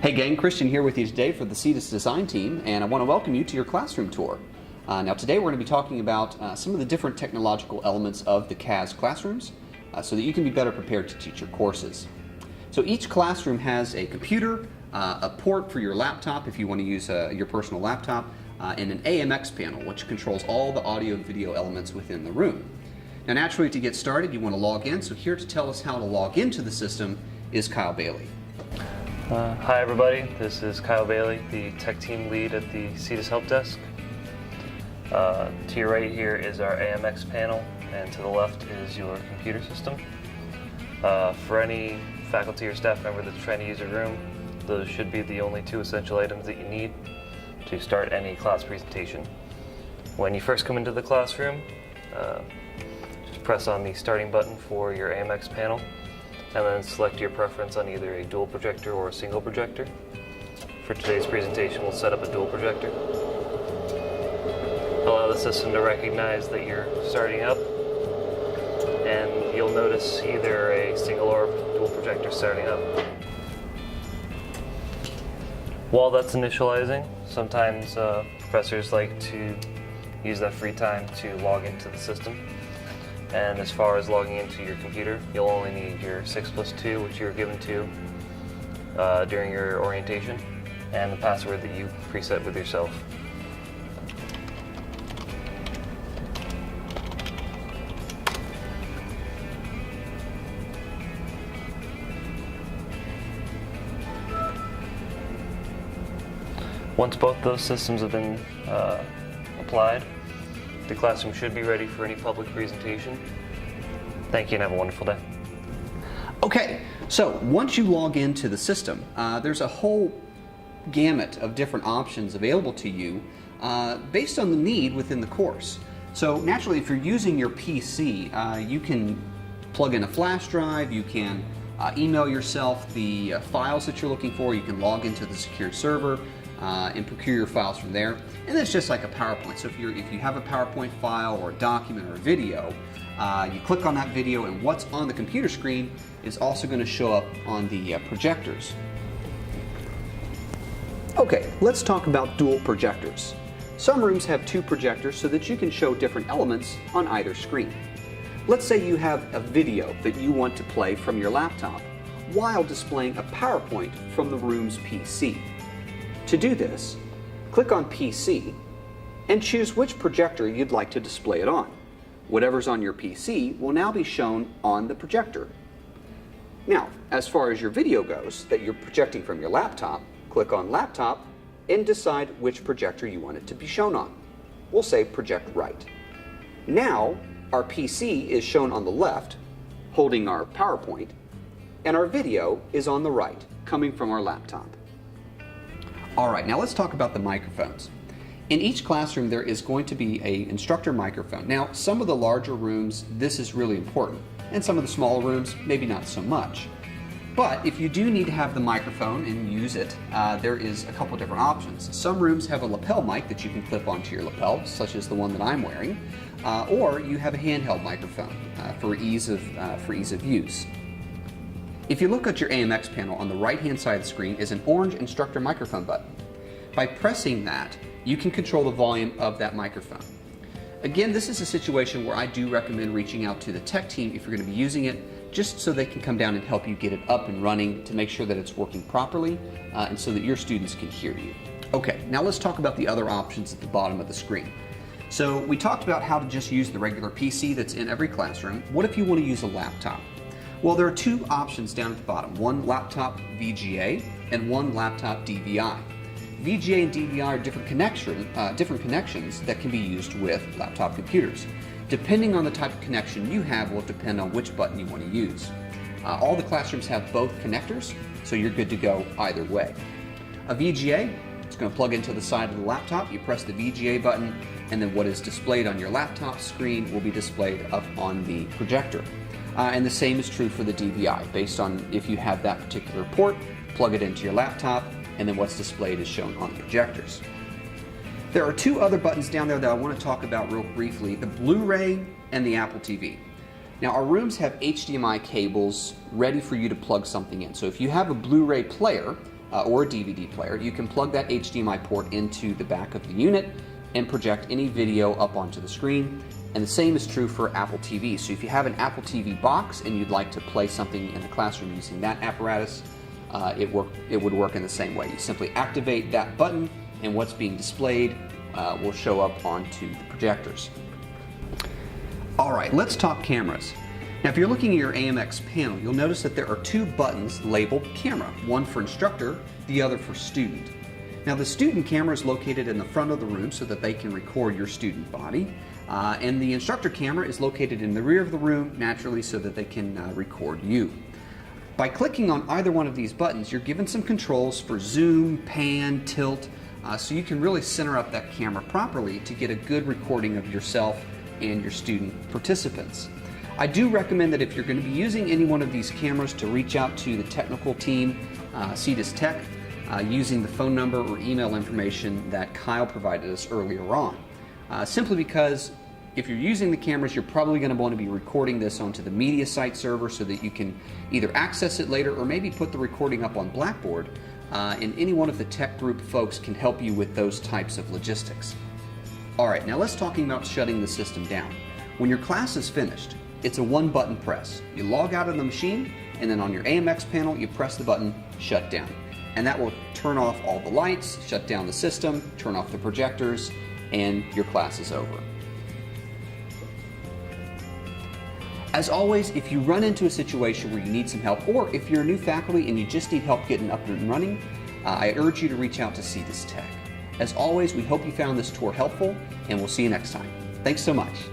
Hey gang, Christian here with you today for the Cetis design team, and I want to welcome you to your classroom tour. Now today we're going to be talking about some of the different technological elements of the CAHS Classrooms so that you can be better prepared to teach your courses. So each classroom has a computer, a port for your laptop if you want to use your personal laptop, and an AMX panel which controls all the audio and video elements within the room. Now naturally, to get started you want to log in, so here to tell us how to log into the system is Kyle Bailey. Hi everybody, this is Kyle Bailey, the tech team lead at the Cetis Help Desk. To your right here is our AMX panel, and to the left is your computer system. For any faculty or staff member that's trying to use a room, those should be the only two essential items that you need to start any class presentation. When you first come into the classroom, just press on the starting button for your AMX panel, and then select your preference on either a dual projector or a single projector. For today's presentation, we'll set up a dual projector. Allow the system to recognize that you're starting up, and you'll notice either a single or dual projector starting up. While that's initializing, sometimes professors like to use that free time to log into the system. And as far as logging into your computer, you'll only need your 6+2, which you were given to during your orientation, and the password that you preset with yourself. Once both those systems have been applied, the classroom should be ready for any public presentation. Thank you and have a wonderful day. Okay, so once you log into the system, there's a whole gamut of different options available to you based on the need within the course. So naturally, if you're using your PC, you can plug in a flash drive, you can email yourself the files that you're looking for, you can log into the secure server, and procure your files from there. And it's just like a PowerPoint. So if you have a PowerPoint file or a document or a video, you click on that video, and what's on the computer screen is also going to show up on the projectors. Okay, let's talk about dual projectors. Some rooms have two projectors so that you can show different elements on either screen. Let's say you have a video that you want to play from your laptop while displaying a PowerPoint from the room's PC. To do this, click on PC and choose which projector you'd like to display it on. Whatever's on your PC will now be shown on the projector. Now, as far as your video goes that you're projecting from your laptop, click on Laptop and decide which projector you want it to be shown on. We'll say Project Right. Now, our PC is shown on the left, holding our PowerPoint, and our video is on the right, coming from our laptop. Alright, now let's talk about the microphones. In each classroom there is going to be an instructor microphone. Now some of the larger rooms this is really important, and some of the smaller rooms maybe not so much. But if you do need to have the microphone and use it, there is a couple different options. Some rooms have a lapel mic that you can clip onto your lapel, such as the one that I'm wearing, or you have a handheld microphone for ease of use. If you look at your AMX panel, on the right-hand side of the screen is an orange instructor microphone button. By pressing that, you can control the volume of that microphone. Again, this is a situation where I do recommend reaching out to the tech team if you're going to be using it, just so they can come down and help you get it up and running to make sure that it's working properly and so that your students can hear you. Okay, now let's talk about the other options at the bottom of the screen. So we talked about how to just use the regular PC that's in every classroom. What if you want to use a laptop? Well, there are two options down at the bottom, one laptop VGA and one laptop DVI. VGA and DVI are different connections that can be used with laptop computers. Depending on the type of connection you have will depend on which button you want to use. All the classrooms have both connectors, so you're good to go either way. A VGA, it's going to plug into the side of the laptop, you press the VGA button, and then what is displayed on your laptop screen will be displayed up on the projector. And the same is true for the DVI. Based on if you have that particular port, plug it into your laptop, and then what's displayed is shown on the projectors. There are two other buttons down there that I want to talk about real briefly, the Blu-ray and the Apple TV. Now our rooms have HDMI cables ready for you to plug something in. So if you have a Blu-ray player or a DVD player, you can plug that HDMI port into the back of the unit and project any video up onto the screen. And the same is true for Apple TV. So if you have an Apple TV box and you'd like to play something in the classroom using that apparatus, it would work in the same way. You simply activate that button and what's being displayed will show up onto the projectors. All right, let's talk cameras. Now if you're looking at your AMX panel, you'll notice that there are two buttons labeled camera, one for instructor, the other for student. Now the student camera is located in the front of the room so that they can record your student body, and the instructor camera is located in the rear of the room, naturally, so that they can record you. By clicking on either one of these buttons, you're given some controls for zoom, pan, tilt, so you can really center up that camera properly to get a good recording of yourself and your student participants. I do recommend that if you're going to be using any one of these cameras, to reach out to the technical team, Cetis Tech, using the phone number or email information that Kyle provided us earlier on. Simply because if you're using the cameras, you're probably going to want to be recording this onto the media site server so that you can either access it later or maybe put the recording up on Blackboard, and any one of the tech group folks can help you with those types of logistics. All right, now let's talk about shutting the system down. When your class is finished, it's a one-button press. You log out of the machine, and then on your AMX panel, you press the button Shut Down. And that will turn off all the lights, shut down the system, turn off the projectors, and your class is over. As always, if you run into a situation where you need some help, or if you're a new faculty and you just need help getting up and running, I urge you to reach out to Cetis Tech. As always, we hope you found this tour helpful, and we'll see you next time. Thanks so much.